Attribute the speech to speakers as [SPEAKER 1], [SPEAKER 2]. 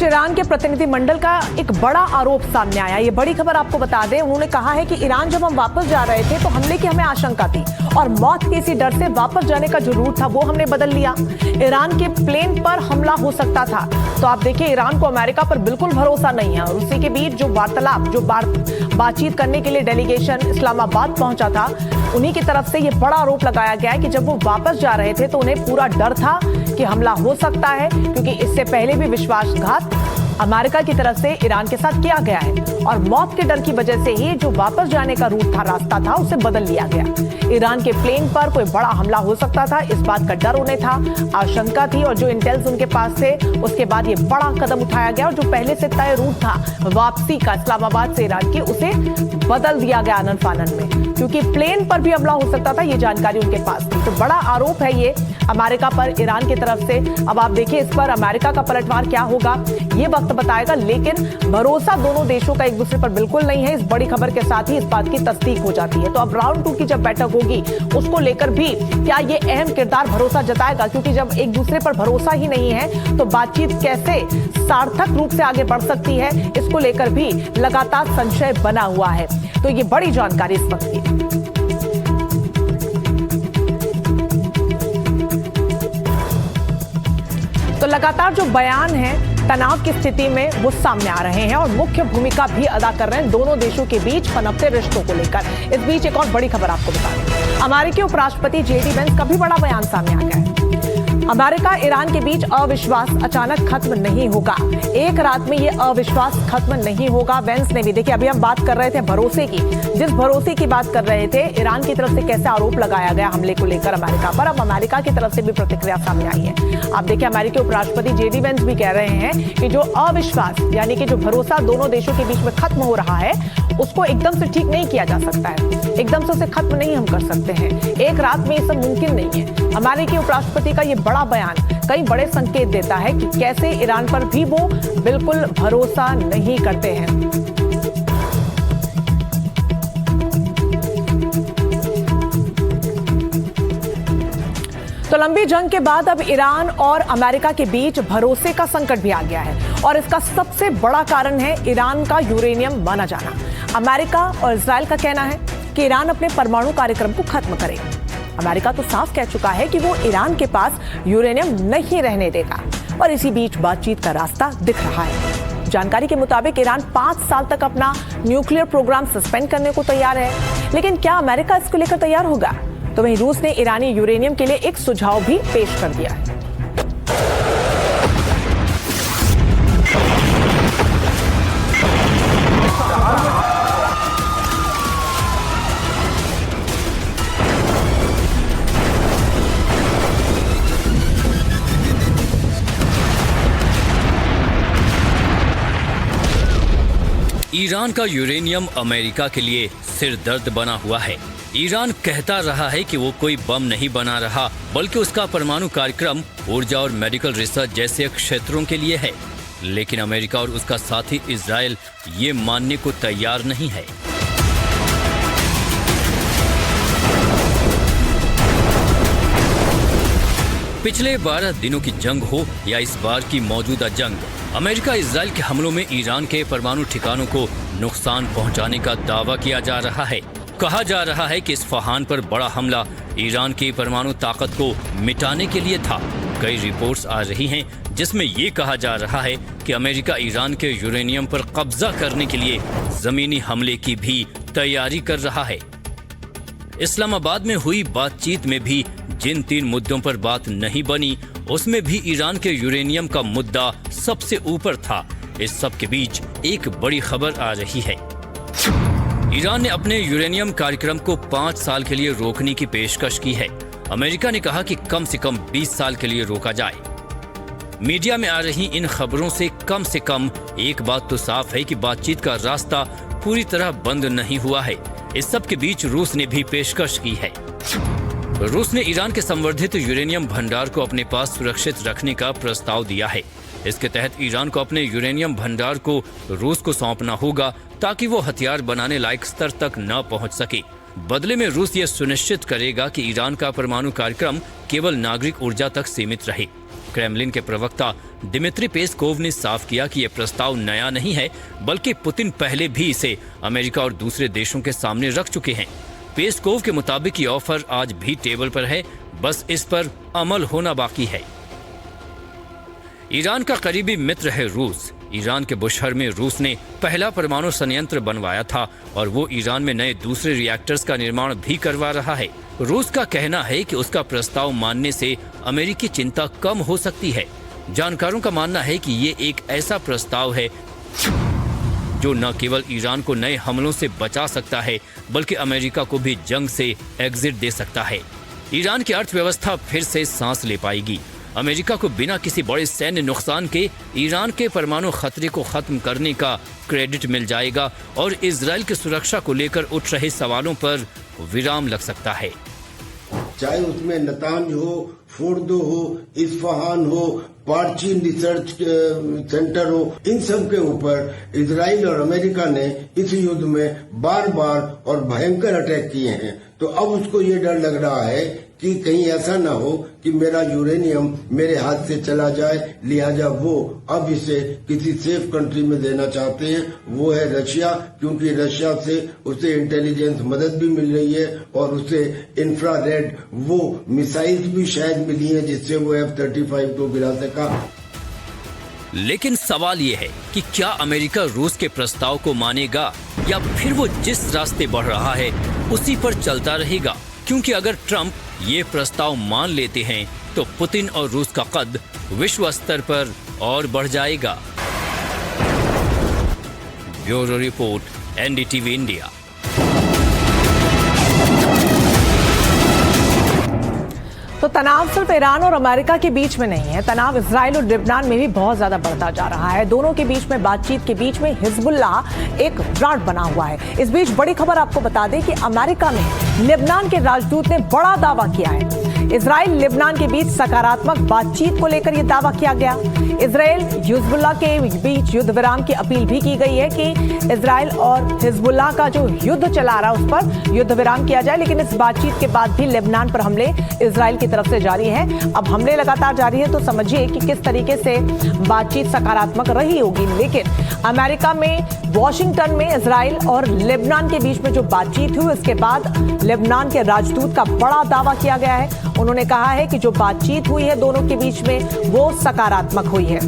[SPEAKER 1] Iran के प्रतिनिधिमंडल का एक बड़ा आरोप सामने आया। ये बड़ी खबर आपको बता दें, उन्होंने कहा है कि ईरान जब हम वापस जा रहे थे तो हमले की हमें आशंका थी और मौत के इसी डर से वापस जाने का जो रूट था वो हमने बदल लिया। ईरान के प्लेन पर हमला हो सकता था। तो आप देखिए, ईरान को अमेरिका पर बिल्कुल भरोसा नहीं है और उसी के बीच जो वार्तालाप, जो बातचीत करने के लिए डेलीगेशन इस्लामाबाद पहुंचा था, उन्हीं की तरफ से ये बड़ा आरोप लगाया गया है कि जब वो वापस जा रहे थे तो उन्हें पूरा डर था कि हमला हो सकता है, क्योंकि इससे पहले भी विश्वासघात अमेरिका की तरफ से ईरान के साथ किया गया है और मौत के डर की वजह से ही जो वापस जाने का रूट था, रास्ता था, उसे बदल लिया गया। ईरान के प्लेन पर कोई बड़ा हमला हो सकता था, इस बात का डर उन्हें था, आशंका थी और जो इंटेल्स उनके पास थे, उसके बाद ये बड़ा कदम उठाया गया और जो पहले से तय रूट था वापसी का इस्लामाबाद से ईरान की, उसे बदल दिया गया आनन फानन में, क्योंकि प्लेन पर भी हमला हो सकता था, ये जानकारी उनके पास थी। तो बड़ा आरोप है ये अमेरिका पर ईरान की तरफ से। अब आप देखिए इस पर अमेरिका का पलटवार क्या होगा, ये वक्त बताएगा, लेकिन भरोसा दोनों देशों का एक दूसरे पर बिल्कुल नहीं है। इस बड़ी खबर के साथ ही इस बात की तस्दीक हो जाती है। तो अब राउंड 2 की जब बैठक होगी, उसको लेकर भी क्या ये अहम किरदार भरोसा जताएगा, क्योंकि जब एक दूसरे पर भरोसा ही नहीं है तो बातचीत कैसे सार्थक रूप से आगे बढ़ सकती है, इसको लेकर भी लगातार संशय बना हुआ है। तो ये बड़ी जानकारी इस वक्त की। तो लगातार जो बयान है तनाव की स्थिति में वो सामने आ रहे हैं और मुख्य भूमिका भी अदा कर रहे हैं दोनों देशों के बीच पनपते रिश्तों को लेकर। इस बीच एक और बड़ी खबर आपको बता दें, अमेरिकी उपराष्ट्रपति जेडी वेंस का भी बड़ा बयान सामने आ गया है। अमेरिका ईरान के बीच अविश्वास अचानक खत्म नहीं होगा, एक रात में ये अविश्वास खत्म नहीं होगा। वेंस ने भी, देखिए अभी हम बात कर रहे थे भरोसे की, जिस भरोसे की बात कर रहे थे, ईरान की तरफ से कैसे आरोप लगाया गया हमले को लेकर अमेरिका पर, अब अमेरिका की तरफ से भी प्रतिक्रिया सामने आई है। आप देखिए अमेरिकी उपराष्ट्रपति जेडी वेंस भी कह रहे हैं कि जो अविश्वास यानी कि जो भरोसा दोनों देशों के बीच में खत्म हो रहा है, उसको एकदम से ठीक नहीं किया जा सकता है, एकदम से उसे खत्म नहीं हम कर सकते हैं, एक रात में ये सब मुमकिन नहीं है। अमेरिकी उपराष्ट्रपति का ये बड़ा बयान कई बड़े संकेत देता है कि कैसे ईरान पर भी वो बिल्कुल भरोसा नहीं करते हैं। तो लंबी जंग के बाद अब ईरान और अमेरिका के बीच भरोसे का संकट भी आ गया है और इसका सबसे बड़ा कारण है ईरान का यूरेनियम माना जाना। अमेरिका और इजराइल का कहना है कि ईरान अपने परमाणु कार्यक्रम को खत्म करेगा। अमेरिका तो साफ कह चुका है कि वो ईरान के पास यूरेनियम नहीं रहने देगा और इसी बीच बातचीत का रास्ता दिख रहा है। जानकारी के मुताबिक ईरान 5 साल तक अपना न्यूक्लियर प्रोग्राम सस्पेंड करने को तैयार है, लेकिन क्या अमेरिका इसको लेकर तैयार होगा? तो वहीं रूस ने ईरानी यूरेनियम के लिए एक सुझाव भी पेश कर दिया है।
[SPEAKER 2] ईरान का यूरेनियम अमेरिका के लिए सिर दर्द बना हुआ है। ईरान कहता रहा है कि वो कोई बम नहीं बना रहा, बल्कि उसका परमाणु कार्यक्रम ऊर्जा और मेडिकल रिसर्च जैसे क्षेत्रों के लिए है। लेकिन अमेरिका और उसका साथी इजराइल ये मानने को तैयार नहीं है। पिछले 12 दिनों की जंग हो या इस बार की मौजूदा जंग, अमेरिका इजराइल के हमलों में ईरान के परमाणु ठिकानों को नुकसान पहुंचाने का दावा किया जा रहा है। कहा जा रहा है कि इस्फहान पर बड़ा हमला ईरान की परमाणु ताकत को मिटाने के लिए था। कई रिपोर्ट्स आ रही हैं जिसमें ये कहा जा रहा है कि अमेरिका ईरान के यूरेनियम पर कब्जा करने के लिए जमीनी हमले की भी तैयारी कर रहा है। इस्लामाबाद में हुई बातचीत में भी जिन 3 मुद्दों पर बात नहीं बनी, उसमें भी ईरान के यूरेनियम का मुद्दा सबसे ऊपर था। इस सब के बीच एक बड़ी खबर आ रही है। ईरान ने अपने यूरेनियम कार्यक्रम को 5 साल के लिए रोकने की पेशकश की है। अमेरिका ने कहा कि कम से कम 20 साल के लिए रोका जाए। मीडिया में आ रही इन खबरों से कम एक बात तो साफ है कि बातचीत का रास्ता पूरी तरह बंद नहीं हुआ है। इस सब के बीच रूस ने भी पेशकश की है। रूस ने ईरान के संवर्धित यूरेनियम भंडार को अपने पास सुरक्षित रखने का प्रस्ताव दिया है। इसके तहत ईरान को अपने यूरेनियम भंडार को रूस को सौंपना होगा ताकि वो हथियार बनाने लायक स्तर तक न पहुंच सके। बदले में रूस ये सुनिश्चित करेगा कि ईरान का परमाणु कार्यक्रम केवल नागरिक ऊर्जा तक सीमित रहे। क्रेमलिन के प्रवक्ता दिमित्री पेस्कोव ने साफ किया कि यह प्रस्ताव नया नहीं है, बल्कि पुतिन पहले भी इसे अमेरिका और दूसरे देशों के सामने रख चुके हैं। पेस्कोव के मुताबिक ये ऑफर आज भी टेबल पर है, बस इस पर अमल होना बाकी है। ईरान का करीबी मित्र है रूस। ईरान के बुशहर में रूस ने पहला परमाणु संयंत्र बनवाया था और वो ईरान में नए दूसरे रिएक्टर्स का निर्माण भी करवा रहा है। रूस का कहना है कि उसका प्रस्ताव मानने से अमेरिकी चिंता कम हो सकती है। जानकारों का मानना है कि ये एक ऐसा प्रस्ताव है जो न केवल ईरान को नए हमलों से बचा सकता है, बल्कि अमेरिका को भी जंग से एग्जिट दे सकता है। ईरान की अर्थव्यवस्था फिर से सांस ले पाएगी। अमेरिका को बिना किसी बड़े सैन्य नुकसान के ईरान के परमाणु खतरे को खत्म करने का क्रेडिट मिल जाएगा और इजराइल की सुरक्षा को लेकर उठ रहे सवालों पर विराम लग सकता है।
[SPEAKER 3] चाहे उसमें नतांज हो, फोर्दो हो, इस्फहान हो, पार्चीन रिसर्च सेंटर हो, इन सब के ऊपर इजराइल और अमेरिका ने इस युद्ध में बार बार और भयंकर अटैक किए हैं। तो अब उसको ये डर लग रहा है कि कहीं ऐसा ना हो कि मेरा यूरेनियम मेरे हाथ से चला जाए, लिहाजा वो अब इसे किसी सेफ कंट्री में देना चाहते हैं। वो है रशिया, क्योंकि रशिया से उसे इंटेलिजेंस मदद भी मिल रही है और उसे इंफ्रारेड वो मिसाइल्स भी शायद मिली है जिससे वो F-35 को गिरा सका।
[SPEAKER 2] लेकिन सवाल ये है कि क्या अमेरिका रूस के प्रस्ताव को मानेगा या फिर वो जिस रास्ते बढ़ रहा है उसी पर चलता रहेगा? क्योंकि अगर ट्रंप ये प्रस्ताव मान लेते हैं तो पुतिन और रूस का कद विश्व स्तर पर और बढ़ जाएगा। Bureau report, NDTV India.
[SPEAKER 1] तो तनाव सिर्फ ईरान और अमेरिका के बीच में नहीं है, तनाव इजराइल और लेबनान में भी बहुत ज्यादा बढ़ता जा रहा है। दोनों के बीच में बातचीत के बीच में हिजबुल्लाह एक विराट बना हुआ है। इस बीच बड़ी खबर आपको बता दें कि अमेरिका में लेबनान के राजदूत ने बड़ा दावा किया है। इजराइल लेबनान के बीच सकारात्मक बातचीत को लेकर यह दावा किया गया। इजराइल हिजबुल्लाह के बीच युद्ध विराम की अपील भी की गई है कि इजराइल और हिजबुल्लाह का जो युद्ध चला रहा है उस पर युद्ध विराम किया जाए। लेकिन इस बातचीत के बाद भी लेबनान पर हमले इजराइल की तरफ से जारी है। अब हमले लगातार जारी है तो समझिए कि किस तरीके से बातचीत सकारात्मक रही होगी। लेकिन अमेरिका में वॉशिंगटन में इजराइल और लेबनान के बीच में जो बातचीत हुई उसके बाद लेबनान के राजदूत का बड़ा दावा किया गया है। उन्होंने कहा है कि जो बातचीत हुई है दोनों के बीच में वो सकारात्मक हुई है।